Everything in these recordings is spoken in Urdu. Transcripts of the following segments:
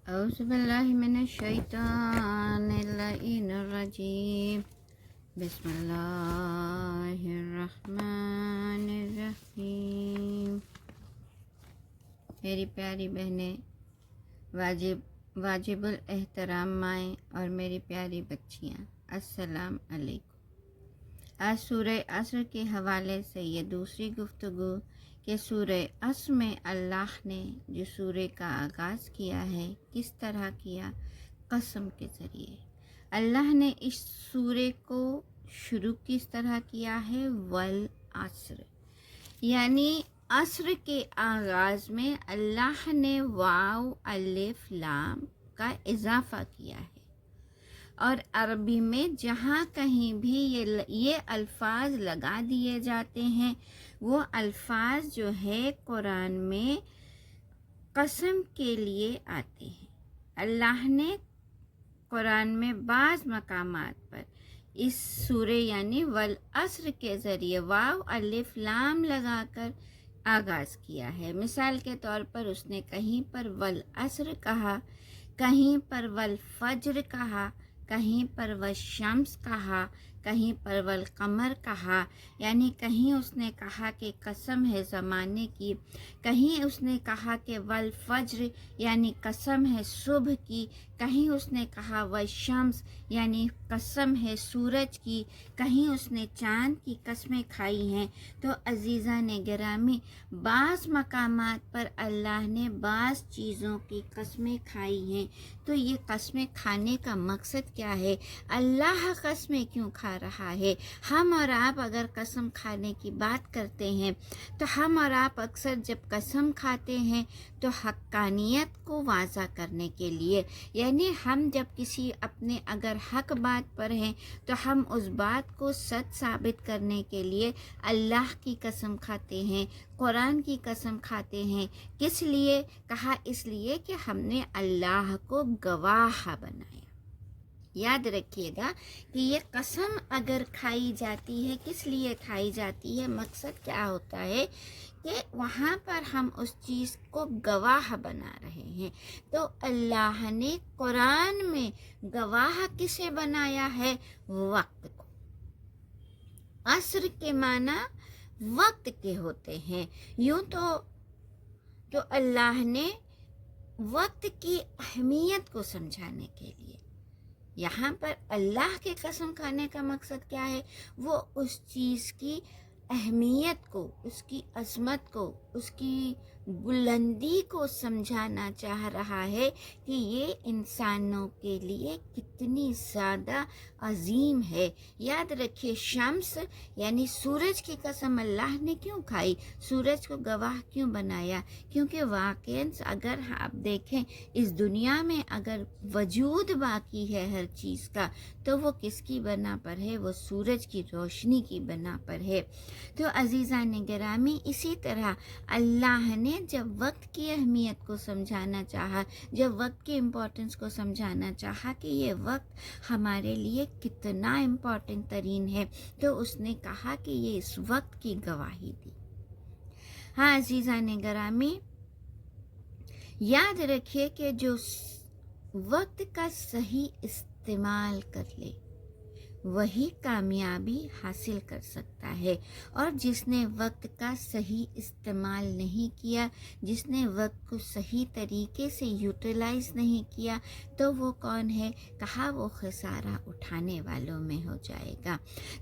أعوذ بالله من الشيطان اللعين الرجيم بسم الله الرحمن الرحیم۔ میری پیاری بہنیں، واجب الاحترام مائیں اور میری پیاری بچیاں، السلام علیکم۔ آج سورہ عصر کے حوالے سے یہ دوسری گفتگو کہ سورہ عصر میں اللہ نے جو سورہ کا آغاز کیا ہے کس طرح کیا؟ قسم کے ذریعے۔ اللہ نے اس سورہ کو شروع کس طرح کیا ہے؟ والعصر، یعنی عصر کے آغاز میں اللہ نے واو الف لام کا اضافہ کیا ہے، اور عربی میں جہاں کہیں بھی یہ الفاظ لگا دیے جاتے ہیں وہ الفاظ جو ہے قرآن میں قسم کے لیے آتے ہیں۔ اللہ نے قرآن میں بعض مقامات پر اس سورہ یعنی والعصر کے ذریعے واو الف لام لگا کر آغاز کیا ہے۔ مثال کے طور پر اس نے کہیں پر والعصر کہا، کہیں پر والفجر کہا، کہیں پر والشمس کہا، کہیں پر والقمر کہا، یعنی کہیں اس نے کہا کہ قسم ہے زمانے کی، کہیں اس نے کہا کہ والفجر یعنی قسم ہے صبح کی، کہیں اس نے کہا والشمس یعنی قسم ہے سورج کی، کہیں اس نے چاند کی قسمیں کھائی ہیں۔ تو عزیزان گرامی، بعض مقامات پر اللہ نے بعض چیزوں کی قسمیں کھائی ہیں، تو یہ قسمیں کھانے کا مقصد کیا ہے؟ اللہ قسمیں کیوں کھا رہا ہے؟ ہم اور آپ اگر قسم کھانے کی بات کرتے ہیں تو ہم اور آپ اکثر جب قسم کھاتے ہیں تو حقانیت کو واضح کرنے کے لیے، یعنی ہم جب کسی اپنے اگر حق بات پر ہیں تو ہم اس بات کو سچ ثابت کرنے کے لیے اللہ کی قسم کھاتے ہیں، قرآن کی قسم کھاتے ہیں۔ کس لیے کہا؟ اس لیے کہ ہم نے اللہ کو گواہ بنایا۔ یاد رکھیے گا کہ یہ قسم اگر کھائی جاتی ہے، کس لیے کھائی جاتی ہے؟ مقصد کیا ہوتا ہے کہ وہاں پر ہم اس چیز کو گواہ بنا رہے ہیں۔ تو اللہ نے قرآن میں گواہ کسے بنایا ہے؟ وقت کو۔ عصر کے معنی وقت کے ہوتے ہیں۔ یوں تو اللہ نے وقت کی اہمیت کو سمجھانے کے لیے یہاں پر اللہ کے قسم کھانے کا مقصد کیا ہے؟ وہ اس چیز کی اہمیت کو، اس کی عظمت کو، اس کی بلندی کو سمجھانا چاہ رہا ہے کہ یہ انسانوں کے لیے کتنی زیادہ عظیم ہے۔ یاد رکھیے، شمس یعنی سورج کی قسم اللہ نے کیوں کھائی؟ سورج کو گواہ کیوں بنایا؟ کیونکہ واقعاً اگر آپ دیکھیں اس دنیا میں اگر وجود باقی ہے ہر چیز کا تو وہ کس کی بنا پر ہے؟ وہ سورج کی روشنی کی بنا پر ہے۔ تو عزیزان گرامی، اسی طرح اللہ نے جب وقت کی اہمیت کو سمجھانا چاہا، جب وقت کی امپورٹنس کو سمجھانا چاہا کہ یہ وقت ہمارے لیے کتنا امپورٹنٹ ترین ہے، تو اس نے کہا کہ یہ اس وقت کی گواہی دی۔ ہاں عزیزان گرامی، یاد رکھیے کہ جو وقت کا صحیح استعمال کر لے وہی کامیابی حاصل کر سکتا ہے، اور جس نے وقت کا صحیح استعمال نہیں کیا، جس نے وقت کو صحیح طریقے سے یوٹیلائز نہیں کیا، تو وہ کون ہے؟ کہا وہ خسارہ اٹھانے والوں میں ہو جائے گا۔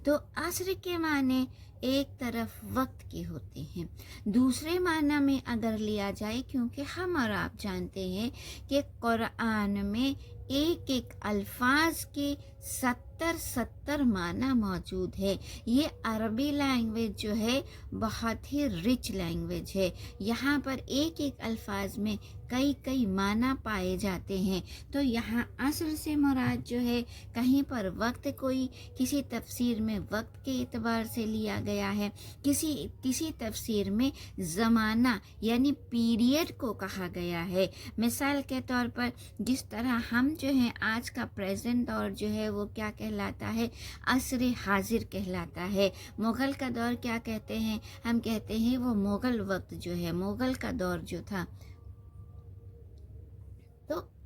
تو عصر کے معنی ایک طرف وقت کے ہوتے ہیں، دوسرے معنی میں اگر لیا جائے، کیونکہ ہم اور آپ جانتے ہیں کہ قرآن میں ایک ایک الفاظ کے 70 معنی موجود ہے۔ یہ عربی لینگویج جو ہے بہت ہی رچ لینگویج ہے، یہاں پر ایک ایک الفاظ میں کئی معنی پائے جاتے ہیں۔ تو یہاں عصر سے مراد جو ہے، کہیں پر وقت کوئی کسی تفسیر میں وقت کے اعتبار سے لیا گیا ہے، کسی تفسیر میں زمانہ یعنی پیریڈ کو کہا گیا ہے۔ مثال کے طور پر جس طرح ہم جو ہیں آج کا پریزنٹ دور جو ہے وہ کیا کہلاتا ہے؟ عصر حاضر کہلاتا ہے۔ مغل کا دور کیا کہتے ہیں؟ ہم کہتے ہیں وہ مغل وقت جو ہے، مغل کا دور جو تھا۔ تو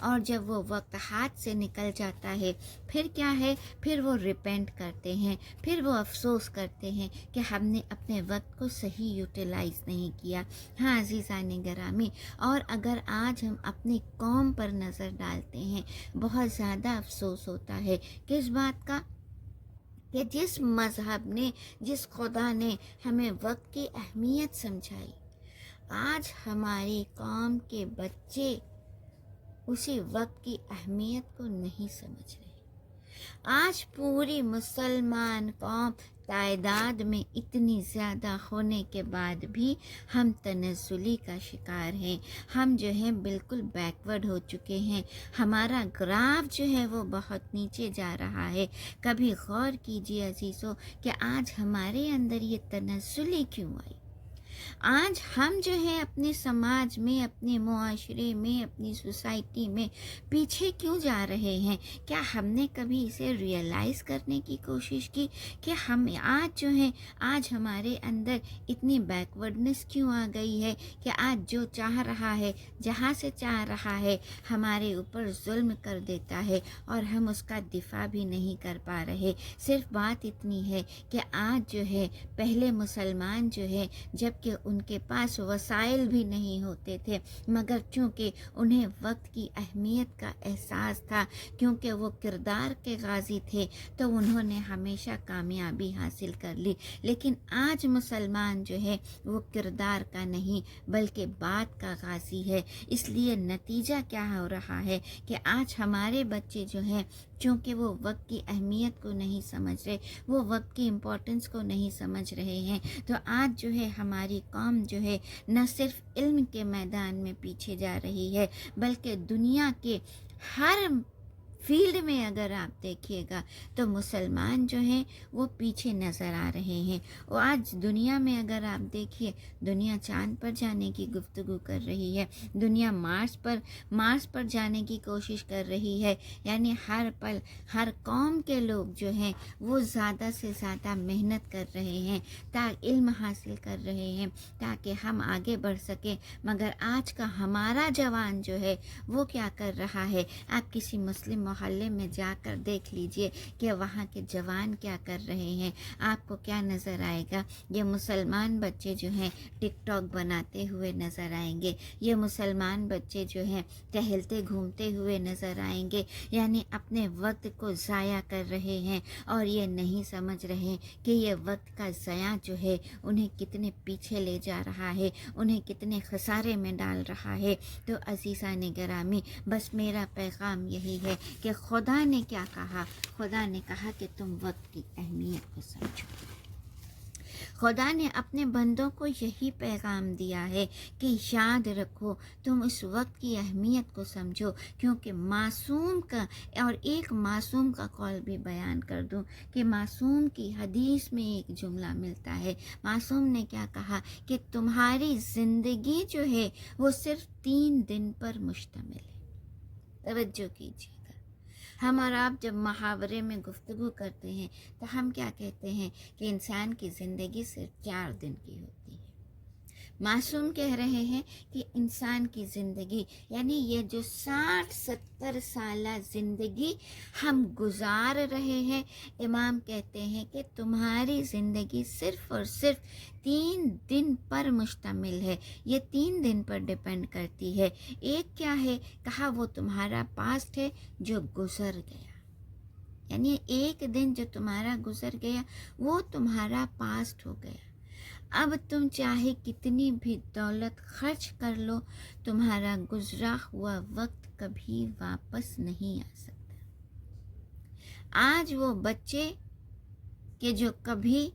اور جب وہ وقت ہاتھ سے نکل جاتا ہے پھر کیا ہے، پھر وہ ریپینٹ کرتے ہیں، پھر وہ افسوس کرتے ہیں کہ ہم نے اپنے وقت کو صحیح یوٹیلائز نہیں کیا۔ ہاں عزیزان گرامی، اور اگر آج ہم اپنی قوم پر نظر ڈالتے ہیں بہت زیادہ افسوس ہوتا ہے کس بات کا، کہ جس مذہب نے، جس خدا نے ہمیں وقت کی اہمیت سمجھائی، آج ہماری قوم کے بچے اسی وقت کی اہمیت کو نہیں سمجھ رہے۔ آج پوری مسلمان قوم تعداد میں اتنی زیادہ ہونے کے بعد بھی ہم تنزلی کا شکار ہیں، ہم جو ہیں بالکل بیکورڈ ہو چکے ہیں، ہمارا گراف جو ہے وہ بہت نیچے جا رہا ہے۔ کبھی غور کیجیے عزیزو کہ آج ہمارے اندر یہ تنزلی کیوں آئی؟ آج ہم جو ہے اپنے سماج میں، اپنے معاشرے میں، اپنی سوسائٹی میں پیچھے کیوں جا رہے ہیں؟ کیا ہم نے کبھی اسے ریئلائز کرنے کی کوشش کی کہ ہم آج جو ہیں، آج ہمارے اندر اتنی بیکورڈنس کیوں آ گئی ہے کہ آج جو چاہ رہا ہے، جہاں سے چاہ رہا ہے ہمارے اوپر ظلم کر دیتا ہے اور ہم اس کا دفاع بھی نہیں کر پا رہے۔ صرف بات اتنی ہے کہ آج جو ہے پہلے مسلمان جو ہے جب کہ ان کے پاس وسائل بھی نہیں ہوتے تھے، مگر چونکہ انہیں وقت کی اہمیت کا احساس تھا، کیونکہ وہ کردار کے غازی تھے، تو انہوں نے ہمیشہ کامیابی حاصل کر لی۔ لیکن آج مسلمان جو ہے وہ کردار کا نہیں بلکہ بات کا غازی ہے۔ اس لیے نتیجہ کیا ہو رہا ہے کہ آج ہمارے بچے جو ہیں، چونکہ وہ وقت کی اہمیت کو نہیں سمجھ رہے، وہ وقت کی امپورٹنس کو نہیں سمجھ رہے ہیں، تو آج جو ہے ہماری قوم جو ہے نہ صرف علم کے میدان میں پیچھے جا رہی ہے بلکہ دنیا کے ہر فیلڈ میں اگر آپ دیکھیے گا تو مسلمان جو ہیں وہ پیچھے نظر آ رہے ہیں۔ اور آج دنیا میں اگر آپ دیکھیے، دنیا چاند پر جانے کی گفتگو کر رہی ہے، دنیا مارس پر جانے کی کوشش کر رہی ہے، یعنی ہر پل ہر قوم کے لوگ جو ہیں وہ زیادہ سے زیادہ محنت کر رہے ہیں، علم حاصل کر رہے ہیں تاکہ ہم آگے بڑھ سکیں۔ مگر آج کا ہمارا جوان جو ہے وہ کیا کر رہا ہے؟ آپ کسی مسلم محلے میں جا کر دیکھ لیجئے کہ وہاں کے جوان کیا کر رہے ہیں، آپ کو کیا نظر آئے گا؟ یہ مسلمان بچے جو ہیں ٹک ٹاک بناتے ہوئے نظر آئیں گے، یہ مسلمان بچے جو ہیں ٹہلتے گھومتے ہوئے نظر آئیں گے، یعنی اپنے وقت کو ضائع کر رہے ہیں اور یہ نہیں سمجھ رہے کہ یہ وقت کا ضیاع جو ہے انہیں کتنے پیچھے لے جا رہا ہے، انہیں کتنے خسارے میں ڈال رہا ہے۔ تو عزیزان گرامی، بس میرا پیغام یہی ہے کہ خدا نے کیا کہا؟ خدا نے کہا کہ تم وقت کی اہمیت کو سمجھو۔ خدا نے اپنے بندوں کو یہی پیغام دیا ہے کہ یاد رکھو، تم اس وقت کی اہمیت کو سمجھو، کیونکہ معصوم کا، اور ایک معصوم کا قول بھی بیان کر دوں کہ معصوم کی حدیث میں ایک جملہ ملتا ہے۔ معصوم نے کیا کہا کہ تمہاری زندگی جو ہے وہ صرف 3 دن پر مشتمل ہے۔ توجہ کیجیے، ہم اور آپ جب محاورے میں گفتگو کرتے ہیں تو ہم کیا کہتے ہیں کہ انسان کی زندگی صرف 4 دن کی ہوتی ہے۔ معصوم کہہ رہے ہیں کہ انسان کی زندگی، یعنی یہ جو 60-70 سالہ زندگی ہم گزار رہے ہیں، امام کہتے ہیں کہ تمہاری زندگی صرف اور صرف 3 دن پر مشتمل ہے، یہ 3 دن پر ڈیپینڈ کرتی ہے۔ ایک کیا ہے؟ کہا وہ تمہارا پاسٹ ہے جو گزر گیا، یعنی ایک دن جو تمہارا گزر گیا وہ تمہارا پاسٹ ہو گیا۔ اب تم چاہے کتنی بھی دولت خرچ کر لو، تمہارا گزرا ہوا وقت کبھی واپس نہیں آ سکتا۔ آج وہ بچے کہ جو کبھی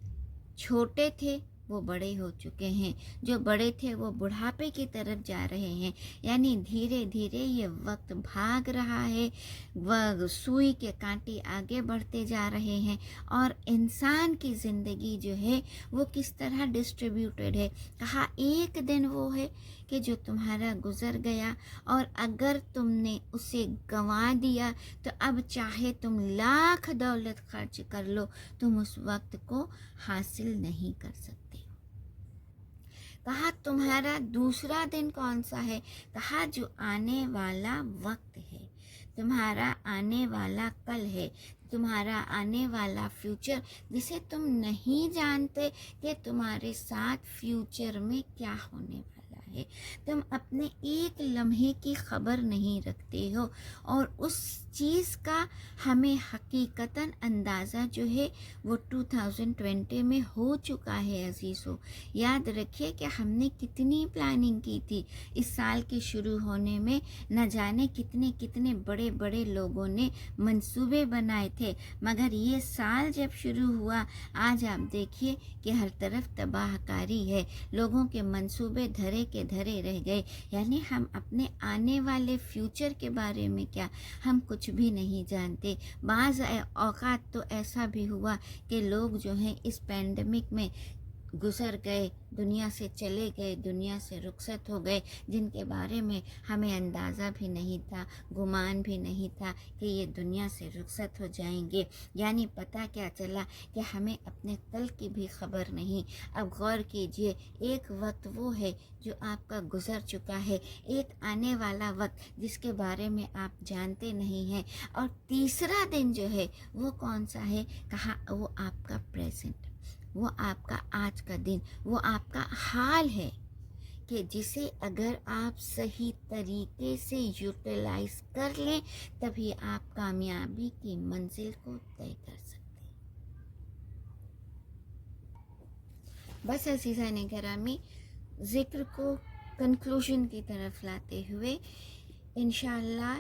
چھوٹے تھے وہ بڑے ہو چکے ہیں، جو بڑے تھے وہ بڑھاپے کی طرف جا رہے ہیں، یعنی دھیرے دھیرے یہ وقت بھاگ رہا ہے، وہ سوئی کے کانٹے آگے بڑھتے جا رہے ہیں، اور انسان کی زندگی جو ہے وہ کس طرح ڈسٹریبیوٹیڈ ہے۔ کہا ایک دن وہ ہے کہ جو تمہارا گزر گیا، اور اگر تم نے اسے گنوا دیا تو اب چاہے تم لاکھ دولت خرچ کر لو، تم اس وقت کو حاصل نہیں کر سکتے۔ کہا تمہارا دوسرا دن کون سا ہے؟ کہا جو آنے والا وقت ہے، تمہارا آنے والا کل ہے، تمہارا آنے والا فیوچر، جسے تم نہیں جانتے کہ تمہارے ساتھ فیوچر میں کیا ہونے والا ہے۔ تم اپنے ایک لمحے کی خبر نہیں رکھتے ہو، اور اس چیز کا ہمیں حقیقتاً اندازہ جو ہے وہ 2020 میں ہو چکا ہے عزیزو۔ یاد رکھیے کہ ہم نے کتنی پلاننگ کی تھی اس سال کے شروع ہونے میں، نہ جانے کتنے کتنے بڑے بڑے لوگوں نے منصوبے بنائے تھے، مگر یہ سال جب شروع ہوا آج آپ دیکھیے کہ ہر طرف تباہ کاری ہے، لوگوں کے منصوبے دھرے کے دھرے رہ گئے۔ یعنی ہم اپنے آنے والے فیوچر کے بارے میں کیا، ہم کچھ بھی نہیں جانتے۔ بعض اوقات تو ایسا بھی ہوا کہ لوگ جو ہیں اس پینڈیمک میں گزر گئے، دنیا سے چلے گئے، دنیا سے رخصت ہو گئے، جن کے بارے میں ہمیں اندازہ بھی نہیں تھا، گمان بھی نہیں تھا کہ یہ دنیا سے رخصت ہو جائیں گے۔ یعنی پتہ کیا چلا کہ ہمیں اپنے کل کی بھی خبر نہیں۔ اب غور کیجئے، ایک وقت وہ ہے جو آپ کا گزر چکا ہے، ایک آنے والا وقت جس کے بارے میں آپ جانتے نہیں ہیں، اور تیسرا دن جو ہے وہ کون سا ہے؟ کہا وہ آپ کا پریزنٹ، وہ آپ کا آج کا دن، وہ آپ کا حال ہے کہ جسے اگر آپ صحیح طریقے سے یوٹیلائز کر لیں تبھی آپ کامیابی کی منزل کو طے کر سکتے ہیں۔ بس عزیزان گرامی، ذکر کو کنکلوژن کی طرف لاتے ہوئے انشاءاللہ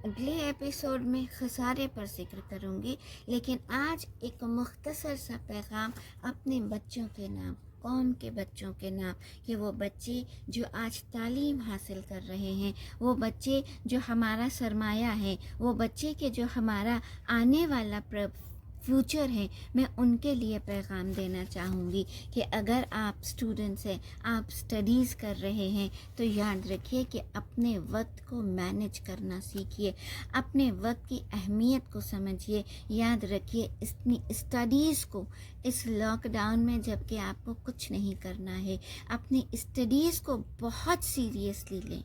اگلے ایپیسوڈ میں خسارے پر ذکر کروں گی، لیکن آج ایک مختصر سا پیغام اپنے بچوں کے نام، قوم کے بچوں کے نام، کہ وہ بچے جو آج تعلیم حاصل کر رہے ہیں، وہ بچے جو ہمارا سرمایہ ہیں، وہ بچے کے جو ہمارا آنے والا فیوچر ہے، میں ان کے لیے پیغام دینا چاہوں گی کہ اگر آپ اسٹوڈنٹس ہیں، آپ اسٹڈیز کر رہے ہیں، تو یاد رکھیے کہ اپنے وقت کو مینج کرنا سیکھیے، اپنے وقت کی اہمیت کو سمجھیے۔ یاد رکھیے اپنی اسٹڈیز کو اس لاک ڈاؤن میں جب کہ آپ کو کچھ نہیں کرنا ہے، اپنی اسٹڈیز کو بہت سیریسلی لیں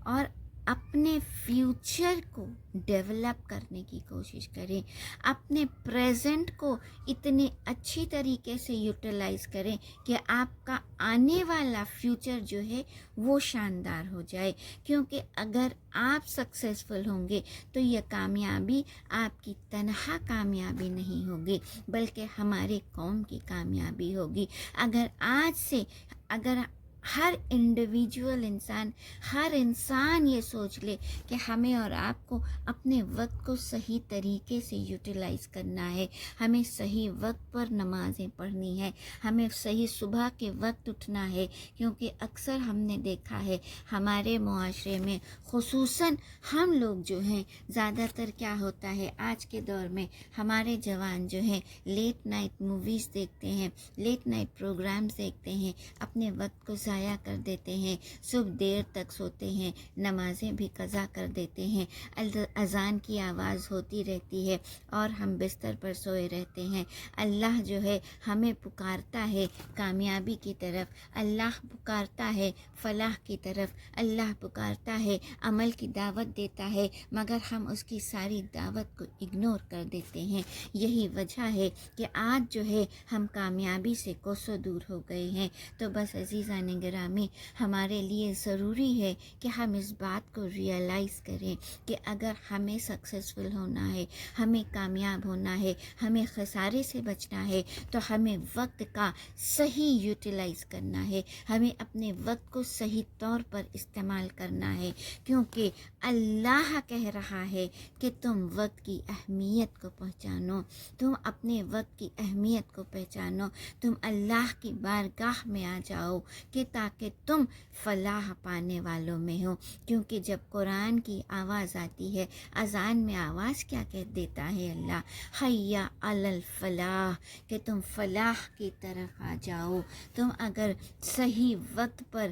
اور اپنے فیوچر کو ڈیولپ کرنے کی کوشش کریں، اپنے پریزنٹ کو اتنے اچھی طریقے سے یوٹیلائز کریں کہ آپ کا آنے والا فیوچر جو ہے وہ شاندار ہو جائے، کیونکہ اگر آپ سکسیزفل ہوں گے تو یہ کامیابی آپ کی تنہا کامیابی نہیں ہوگی بلکہ ہمارے قوم کی کامیابی ہوگی۔ اگر ہر انڈیویجول انسان، ہر انسان یہ سوچ لے کہ ہمیں اور آپ کو اپنے وقت کو صحیح طریقے سے یوٹیلائز کرنا ہے، ہمیں صحیح وقت پر نمازیں پڑھنی ہے، ہمیں صحیح صبح کے وقت اٹھنا ہے، کیونکہ اکثر ہم نے دیکھا ہے ہمارے معاشرے میں، خصوصاً ہم لوگ جو ہیں، زیادہ تر کیا ہوتا ہے آج کے دور میں، ہمارے جوان جو ہیں لیٹ نائٹ موویز دیکھتے ہیں، لیٹ نائٹ پروگرامز دیکھتے ہیں، اپنے وقت کو ضائع کر دیتے ہیں، صبح دیر تک سوتے ہیں، نمازیں بھی قضا کر دیتے ہیں، اذان کی آواز ہوتی رہتی ہے اور ہم بستر پر سوئے رہتے ہیں۔ اللہ جو ہے ہمیں پکارتا ہے کامیابی کی طرف، اللہ پکارتا ہے فلاح کی طرف، اللہ پکارتا ہے عمل کی دعوت دیتا ہے، مگر ہم اس کی ساری دعوت کو اگنور کر دیتے ہیں۔ یہی وجہ ہے کہ آج جو ہے ہم کامیابی سے کوسوں دور ہو گئے ہیں۔ تو بس عزیزان گرامی، ہمارے لیے ضروری ہے کہ ہم اس بات کو ریئلائز کریں کہ اگر ہمیں سکسیزفل ہونا ہے، ہمیں کامیاب ہونا ہے، ہمیں خسارے سے بچنا ہے، تو ہمیں وقت کا صحیح یوٹیلائز کرنا ہے، ہمیں اپنے وقت کو صحیح طور پر استعمال کرنا ہے، کیونکہ اللہ کہہ رہا ہے کہ تم وقت کی اہمیت کو پہچانو، تم اپنے وقت کی اہمیت کو پہچانو، تم اللہ کی بارگاہ میں آ جاؤ کہ تاکہ تم فلاح پانے والوں میں ہو۔ کیونکہ جب قرآن کی آواز آتی ہے، اذان میں آواز کیا کہہ دیتا ہے اللہ، حی علی الفلاح، کہ تم فلاح کی طرف آ جاؤ۔ تم اگر صحیح وقت پر